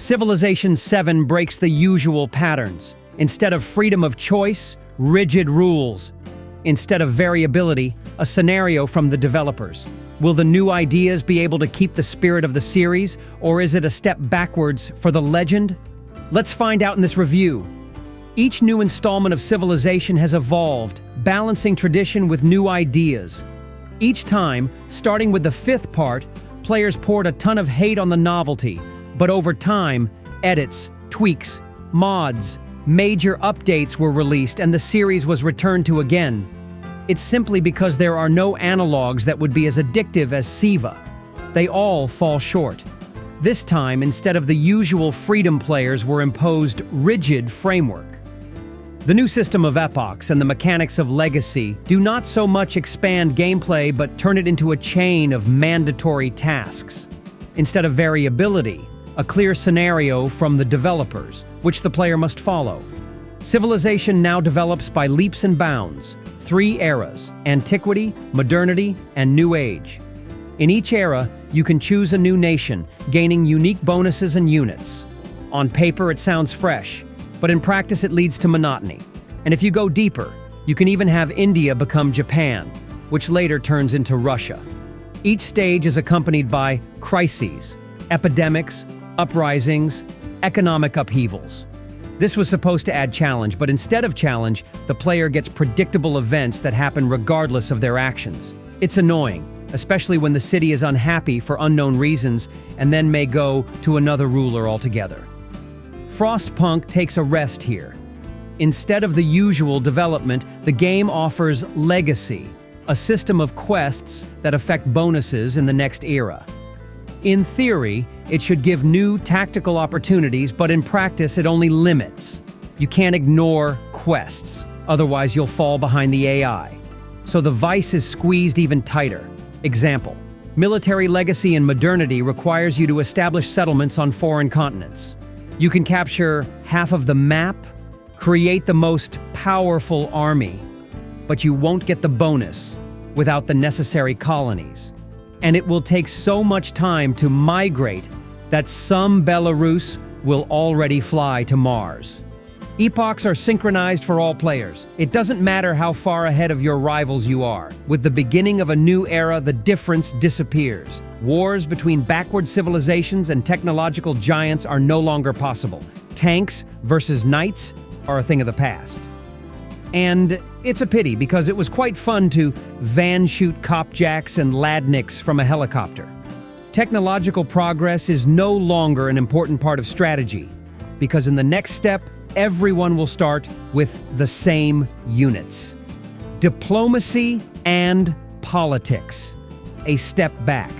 Civilization 7 breaks the usual patterns. Instead of freedom of choice, rigid rules. Instead of variability, a scenario from the developers. Will the new ideas be able to keep the spirit of the series, or is it a step backwards for the legend? Let's find out in this review. Each new installment of Civilization has evolved, balancing tradition with new ideas. Each time, starting with the fifth part, players poured a ton of hate on the novelty, but over time, edits, tweaks, mods, major updates were released and the series was returned to again. It's simply because there are no analogs that would be as addictive as Siva. They all fall short. This time, instead of the usual freedom, players were imposed rigid framework. The new system of epochs and the mechanics of legacy do not so much expand gameplay but turn it into a chain of mandatory tasks. Instead of variability, a clear scenario from the developers, which the player must follow. Civilization now develops by leaps and bounds, 3 eras: Antiquity, Modernity, and New Age. In each era, you can choose a new nation, gaining unique bonuses and units. On paper, it sounds fresh, but in practice it leads to monotony. And if you go deeper, you can even have India become Japan, which later turns into Russia. Each stage is accompanied by crises, epidemics, uprisings, economic upheavals. This was supposed to add challenge, but instead of challenge, the player gets predictable events that happen regardless of their actions. It's annoying, especially when the city is unhappy for unknown reasons and then may go to another ruler altogether. Frostpunk takes a rest here. Instead of the usual development, the game offers Legacy, a system of quests that affect bonuses in the next era. In theory, it should give new tactical opportunities, but in practice it only limits. You can't ignore quests, otherwise you'll fall behind the AI. So the vice is squeezed even tighter. Example: military legacy in Modernity requires you to establish settlements on foreign continents. You can capture half of the map, create the most powerful army, but you won't get the bonus without the necessary colonies. And it will take so much time to migrate that some Belarus will already fly to Mars. Epochs are synchronized for all players. It doesn't matter how far ahead of your rivals you are. With the beginning of a new era, the difference disappears. Wars between backward civilizations and technological giants are no longer possible. Tanks versus knights are a thing of the past. And it's a pity because it was quite fun to van-shoot copjacks and ladniks from a helicopter. Technological progress is no longer an important part of strategy, because in the next step, everyone will start with the same units. Diplomacy and politics. A step back.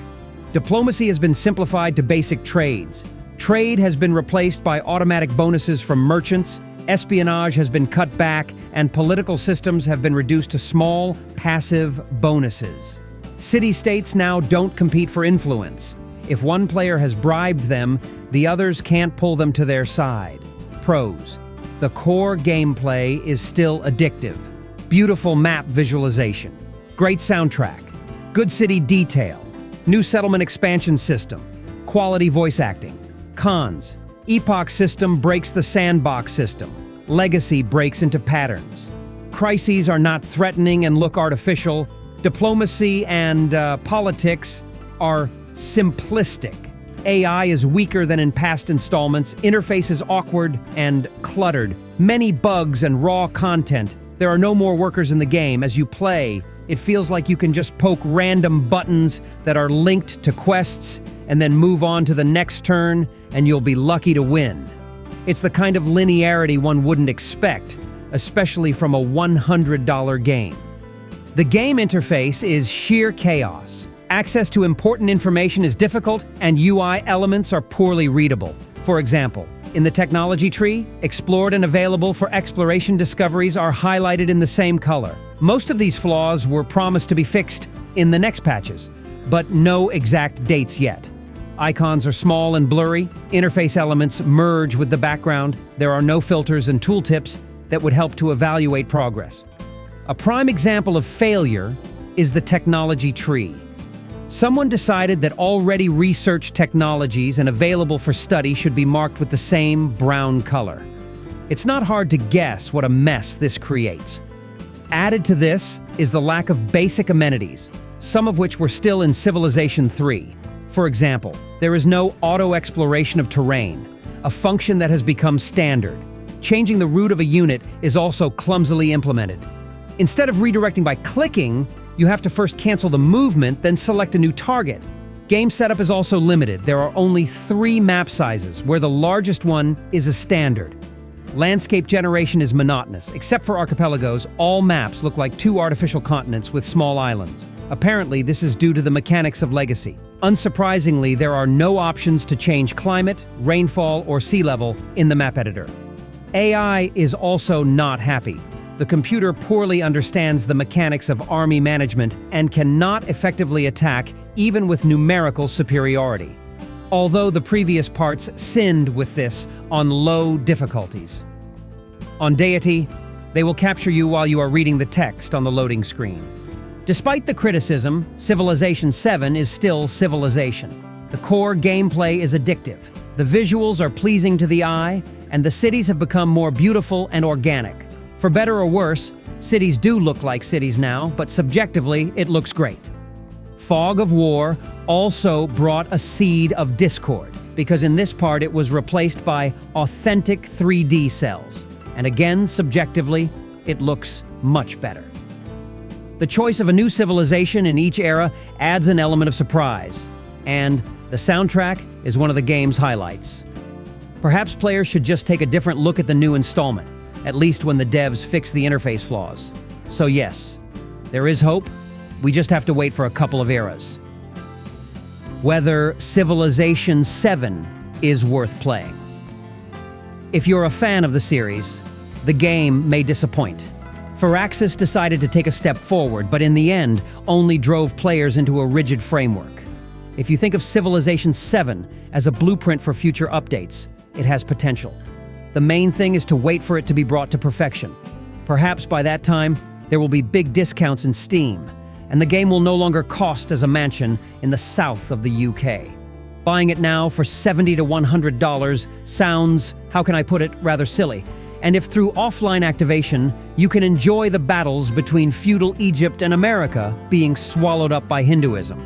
Diplomacy has been simplified to basic trades. Trade has been replaced by automatic bonuses from merchants, espionage has been cut back, and political systems have been reduced to small, passive bonuses. City-states now don't compete for influence. If one player has bribed them, the others can't pull them to their side. Pros: the core gameplay is still addictive. Beautiful map visualization. Great soundtrack. Good city detail. New settlement expansion system. Quality voice acting. Cons: Epoch system breaks the sandbox system. Legacy breaks into patterns. Crises are not threatening and look artificial. Diplomacy and politics are simplistic. AI is weaker than in past installments, interface is awkward and cluttered. Many bugs and raw content. There are no more workers in the game. As you play, it feels like you can just poke random buttons that are linked to quests and then move on to the next turn and you'll be lucky to win. It's the kind of linearity one wouldn't expect, especially from a $100 game. The game interface is sheer chaos. Access to important information is difficult, and UI elements are poorly readable. For example, in the technology tree, explored and available for exploration discoveries are highlighted in the same color. Most of these flaws were promised to be fixed in the next patches, but no exact dates yet. Icons are small and blurry, interface elements merge with the background, there are no filters and tooltips that would help to evaluate progress. A prime example of failure is the technology tree. Someone decided that already researched technologies and available for study should be marked with the same brown color. It's not hard to guess what a mess this creates. Added to this is the lack of basic amenities, some of which were still in Civilization 3. For example, there is no auto-exploration of terrain, a function that has become standard. Changing the route of a unit is also clumsily implemented. Instead of redirecting by clicking, you have to first cancel the movement, then select a new target. Game setup is also limited. There are only 3 map sizes, where the largest one is a standard. Landscape generation is monotonous. Except for archipelagos, all maps look like 2 artificial continents with small islands. Apparently, this is due to the mechanics of Legacy. Unsurprisingly, there are no options to change climate, rainfall, or sea level in the map editor. AI is also not happy. The computer poorly understands the mechanics of army management and cannot effectively attack even with numerical superiority. Although the previous parts sinned with this on low difficulties. On Deity, they will capture you while you are reading the text on the loading screen. Despite the criticism, Civilization 7 is still Civilization. The core gameplay is addictive, the visuals are pleasing to the eye, and the cities have become more beautiful and organic. For better or worse, cities do look like cities now, but subjectively, it looks great. Fog of War also brought a seed of discord, because in this part it was replaced by authentic 3D cells. And again, subjectively, it looks much better. The choice of a new civilization in each era adds an element of surprise, and the soundtrack is one of the game's highlights. Perhaps players should just take a different look at the new installment, at least when the devs fix the interface flaws. So yes, there is hope. We just have to wait for a couple of eras. Whether Civilization 7 is worth playing. If you're a fan of the series, the game may disappoint. Firaxis decided to take a step forward, but in the end, only drove players into a rigid framework. If you think of Civilization 7 as a blueprint for future updates, it has potential. The main thing is to wait for it to be brought to perfection. Perhaps by that time, there will be big discounts in Steam, and the game will no longer cost as a mansion in the south of the UK. Buying it now for $70 to $100 sounds, how can I put it, rather silly. And if through offline activation, you can enjoy the battles between feudal Egypt and America being swallowed up by Hinduism.